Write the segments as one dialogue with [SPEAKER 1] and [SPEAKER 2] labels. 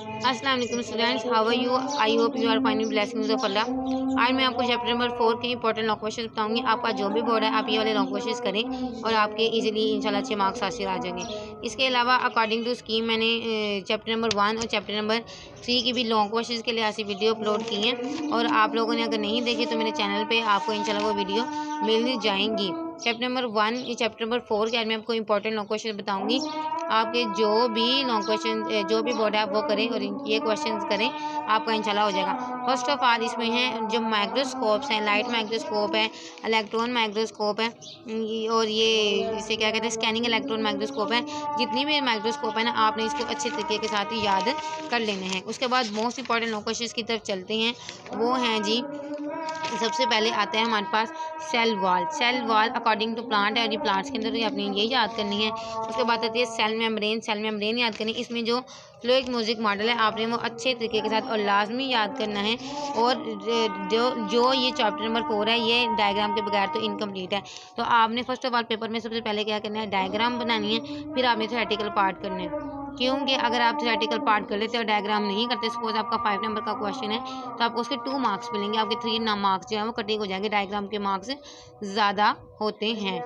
[SPEAKER 1] अस्सलाम वालेकुम students, how are you? I hope you are finding blessings of अल्लाह। आज मैं आपको चैप्टर नंबर 4 के इंपॉर्टेंट लॉन्ग क्वेश्चन बताऊंगी। आपका जो भी बोर्ड है आप ये वाले लॉन्ग क्वेश्चन करें और आपके इजीली इंशाल्लाह अच्छे मार्क्स हासिल आ जाएंगे। इसके अलावा अकॉर्डिंग टू स्कीम मैंने चैप्टर नंबर 1 और चैप्टर नंबर 3 की भी लॉन्ग क्वेश्चन के लिए ऐसी वीडियो अपलोड की हैं और आप लोगों ने अगर नहीं देखी तो मेरे चैनल पर आपको इंशाल्लाह वो वीडियो मिल जाएंगी। चैप्टर नंबर 1 या चैप्टर नंबर 4 के आज मैं आपको इंपॉर्टेंट लॉन्ग क्वेश्चन बताऊंगी। आपके जो भी लॉन्ग क्वेश्चन जो भी बोर्ड है आप वो करें और ये क्वेश्चन करें, आपका इंशाल्लाह हो जाएगा। फर्स्ट ऑफ ऑल इसमें है जो माइक्रोस्कोप्स हैं, लाइट माइक्रोस्कोप है, इलेक्ट्रॉन माइक्रोस्कोप है और ये इसे क्या कहते हैं स्कैनिंग इलेक्ट्रॉन माइक्रोस्कोप है। जितनी भी माइक्रोस्कोप है ना आपने इसको अच्छे तरीके के साथ ही याद कर लेने हैं। उसके बाद मोस्ट इंपॉर्टेंट लॉन्ग क्वेश्चन की तरफ चलते हैं। वो हैं जी, सबसे पहले आता है हमारे पास cell wall. Cell wall according to plant है और ये प्लांट्स के अंदर आपने ये याद करनी है। उसके बाद आती है सेल मेम्ब्रेन। सेल मेम्ब्रेन याद करनी है। इसमें जो फ्लूइड म्यूजिक मॉडल है आपने वो अच्छे तरीके के साथ और लाजमी याद करना है। और जो जो ये चैप्टर नंबर 4 है ये डायग्राम के बगैर तो इनकम्प्लीट है। तो आपने फर्स्ट ऑफ ऑल पेपर में सबसे पहले क्या करना है, डायग्राम बनानी है, फिर आपने थ्योरेटिकल पार्ट करना है। क्योंकि अगर आप थ्योरेटिकल पार्ट कर लेते हो डायग्राम नहीं करते, सपोज आपका 5 नंबर का क्वेश्चन है तो आपको उसके 2 मार्क्स मिलेंगे, आपके 3 मार्क्स जो है वो कटिंग हो जाएंगे, डायग्राम के मार्क्स ज़्यादा होते हैं।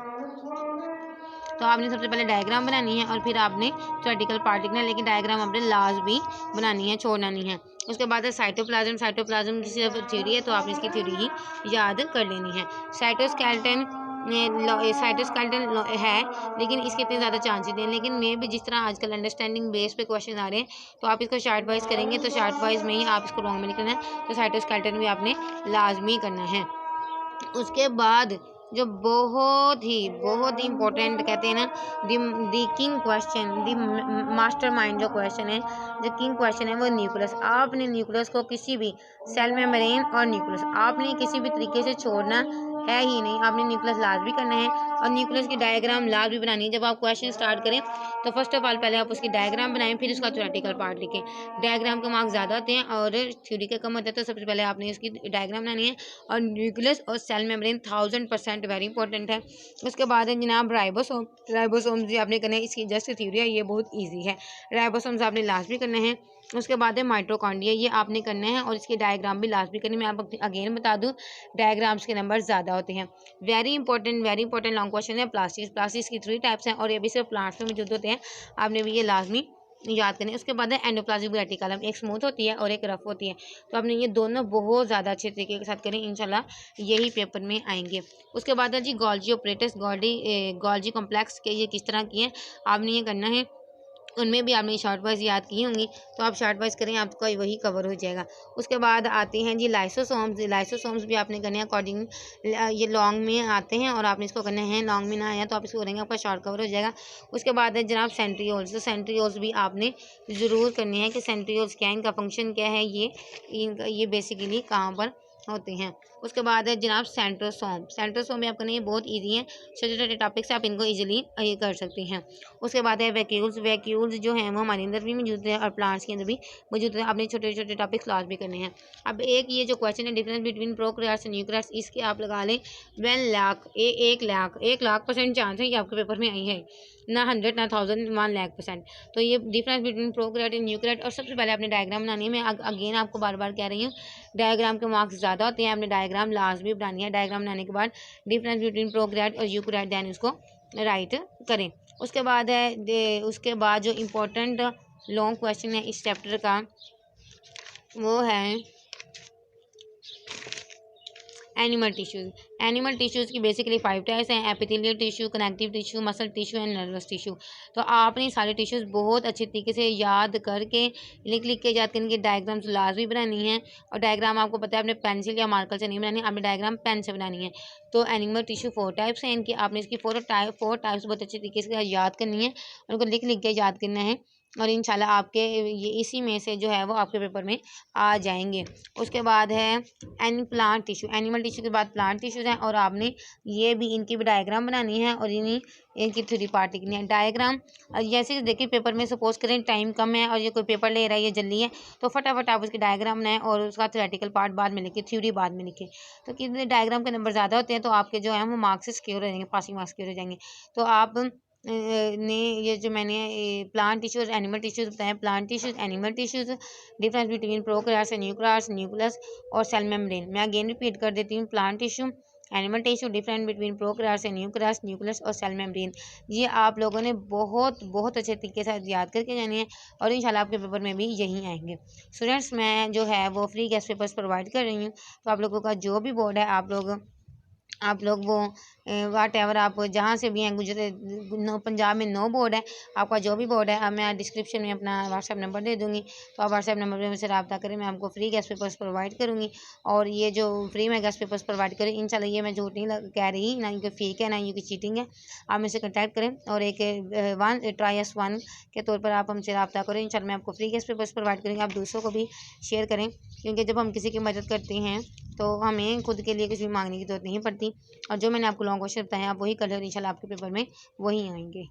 [SPEAKER 1] तो आपने सबसे पहले डायग्राम बनानी है और फिर आपने थ्योरेटिकल पार्ट लिखना है, लेकिन डायग्राम आपने लास्ट भी बनानी है, छोड़ना नहीं है। उसके बाद है साइटोप्लाज्म। साइटोप्लाज्म की सिर्फ थ्योरी है तो आपने इसकी थ्योरी ही याद कर लेनी है। साइटोस्केलेटन साइटोस्केलेटन है लेकिन इसके इतने ज़्यादा चांसेस नहीं, लेकिन मे भी जिस तरह आजकल अंडरस्टैंडिंग बेस पे क्वेश्चन आ रहे हैं तो आप इसको शार्ट वाइज करेंगे तो शार्ट वाइज में ही आप इसको लॉन्ग में लिखना है। तो साइटोस्केलेटन भी आपने लाजमी करना है। उसके बाद जो बहुत ही इंपॉर्टेंट कहते हैं ना, दी king question, the master mind जो क्वेश्चन है, जो किंग क्वेश्चन है वो न्यूक्लियस। आपने न्यूक्लियस को किसी भी सेल मेम्ब्रेन और न्यूक्लियस आपने किसी भी तरीके से छोड़ना है ही नहीं। आपने न्यूक्लियस लाजमी करना है और न्यूक्लियस की डायग्राम लाजमी बनानी है। जब आप क्वेश्चन स्टार्ट करें तो फर्स्ट ऑफ ऑल पहले आप उसकी डायग्राम बनाएं, फिर उसका थ्योरेटिकल पार्ट लिखें। डायग्राम के मार्क्स ज़्यादा होते हैं और थ्योरी के कम होते हैं, तो सबसे पहले आपने इसकी डायग्राम बनानी है। और न्यूक्लियस और सेल मेम्ब्रेन 1000% वेरी इंपॉर्टेंट है। उसके बाद है जनाब राइबोसोम। राइबोसोम्स भी आपने करना है, इसकी जस्ट थ्योरी है, ये बहुत ईजी है। राइबोसोम्स आपने लाजमी करने हैं। उसके बाद है माइटोकॉन्ड्रिया, ये आपने करना है और इसकी डायग्राम भी लाजमी करनी है। मैं आपको अगेन बता दूं डायग्राम्स के नंबर ज़्यादा होते हैं। वेरी इंपॉर्टेंट लॉन्ग क्वेश्चन है प्लास्टिक्स। प्लास्टिक्स की 3 टाइप्स हैं और ये भी सिर्फ प्लांट्स में मौजूद होते हैं, आपने भी ये लाजमी याद करने। उसके बाद है एंडोप्लाज्मिक रेटिकुलम, एक स्मूथ होती है और एक रफ होती है, तो आपने ये दोनों बहुत ज़्यादा अच्छे तरीके के साथ करें, इंशाल्लाह यही पेपर में आएंगे। उसके बाद है जी गोल्जी ऑपरेटर्स, गोल्जी कॉम्प्लेक्स के ये किस तरह की हैं आपने ये करना है। उनमें भी आपने शॉर्ट वाइज याद की होंगी, तो आप शॉर्ट वाइज करें आपका वही कवर हो जाएगा। उसके बाद आते हैं जी लाइसोसोम्स। लाइसोसोम्स भी आपने करने हैं अकॉर्डिंग, ये लॉन्ग में आते हैं और आपने इसको करना है, लॉन्ग में ना आया तो आप इसको करेंगे आपका शॉर्ट कवर हो जाएगा। उसके बाद है जनाब सेंट्रियोल्स। तो सेंट्रियोल्स भी आपने ज़रूर करनी है कि सेंट्रियोल्स क्या है, इनका फंक्शन क्या है, ये बेसिकली कहाँ पर होते हैं। उसके बाद है जनाब सेंट्रोसोम। सेंट्रोसोम भी आपका नहीं बहुत ईजी है, छोटे छोटे टॉपिक्स आप इनको ईजिली कर सकते हैं। उसके बाद है वैक्यूल्स। वैक्यूल्स जो हैं वो हमारे अंदर भी मौजूद है और प्लांट्स के अंदर भी मौजूद है, आपने छोटे छोटे टॉपिक्स लास्ट भी करने हैं। अब एक ये जो क्वेश्चन है difference between prokaryotes and eukaryotes, इसके आप लगा लें 1 लाख% चांस है ये आपके पेपर में आई है, ना 100 ना 1000, 1 लाख%। तो ये difference between prokaryote and eukaryote. और सबसे पहले आपने डायग्राम बनानी है। मैं अगेन आपको बार बार कह रही हूँ डायग्राम के मार्क्स ज़्यादा होते हैं, आपने डायग्राम लास्ट भी बनानी है। डायग्राम बनाने के बाद डिफरेंस बिटवीन प्रोकैरियोट और यूकैरियोट दैन उसको राइट करें। उसके बाद है उसके बाद जो इम्पोर्टेंट लॉन्ग क्वेश्चन है इस चैप्टर का वो है एनिमल टिश्यूज़। एनिमल टिश्यूज़ की बेसिकली 5 टाइप्स हैं, epithelial tissue, connective tissue, muscle tissue and nervous tissue. तो आपने सारे टिश्यूज़ बहुत अच्छे तरीके से याद करके लिख के याद करने की डायग्राम्स लाजमी बनानी है। और डायग्राम आपको पता है आपने पेंसिल या मार्कर से नहीं बनानी, आपने डायग्राम पेन से बनानी है। तो एनिमल टिश्यू 4 टाइप्स हैं इनकी, आपने इसकी 4 टाइप्स बहुत अच्छे तरीके से याद करनी है, उनको लिख के याद करना है और इंशाल्लाह आपके ये इसी में से जो है वो आपके पेपर में आ जाएंगे। उसके बाद है प्लांट टिश्यू। एनिमल टिश्यू के बाद प्लांट टिश्यूज़ हैं और आपने ये भी इनकी भी डायग्राम बनानी है और इनकी 3 पार्ट लिखनी है। डायग्राम जैसे देखिए पेपर में सपोज करें टाइम कम है और ये कोई पेपर ले रहा है, ये जल्दी है, तो फटाफट आप उसकी डायग्राम बनाएं और उसका थ्योरेटिकल पार्ट बाद में लिखें, थ्योरी बाद में लिखें। तो कितने डायग्राम के नंबर ज़्यादा होते हैं तो आपके जो है वो मार्क्स सिक्योर हो जाएंगे, पासिंग मार्क्स सिक्योर हो जाएंगे। तो आप ने ये जो मैंने प्लांट टिश्यूज़ एनिमल टिश्यूज़ बताया, plant tissues animal tissues, difference between prokaryotes and nucleus, nucleus और सेल मेम्ब्रेन। मैं अगेन रिपीट कर देती हूँ, plant tissue, animal tissue, different between prokaryotes and nucleus, nucleus और सेल मेम्ब्रेन। ये आप लोगों ने बहुत बहुत अच्छे तरीके से याद करके जानी है और इंशाल्लाह आपके पेपर में भी यही आएंगे। स्टूडेंट्स, मैं जो है वो फ्री गेस्ट पेपर्स प्रोवाइड कर रही हूँ, तो आप लोगों का जो भी बोर्ड है आप लोग वो वाट एवर आप जहाँ से भी हैं, पंजाब में 9 बोर्ड है, आपका जो भी बोर्ड है, अब मैं डिस्क्रिप्शन में अपना व्हाट्सएप नंबर दे दूँगी, तो आप व्हाट्सएप नंबर पर मुझसे रब्ता करें, मैं आपको फ्री गेस्ट पेपर्स प्रोवाइड करूँगी। और ये जो फ्री में गेस्ट पेपर्स प्रोवाइड करें, इंशाल्लाह ये मैं झूठ नहीं कह रही, ना ये फेक है, ना ये चीटिंग है। आप मुझसे कॉन्टैक्ट करें और एक ट्राई एस 1 के तौर पर आप हमसे रब्ता करें। इंशाल्लाह मैं आपको फ्री गेस्ट पेपर्स प्रोवाइड करेंगे। आप दूसरों को भी शेयर करें, क्योंकि जब हम किसी की मदद करते हैं तो हमें खुद के लिए कुछ भी मांगने की ज़रूरत नहीं पड़ती। और जो मैंने आपको लॉन्ग क्वेश्चन बताए आप वही कर लें और इंशाल्लाह आपके पेपर में वही आएंगे।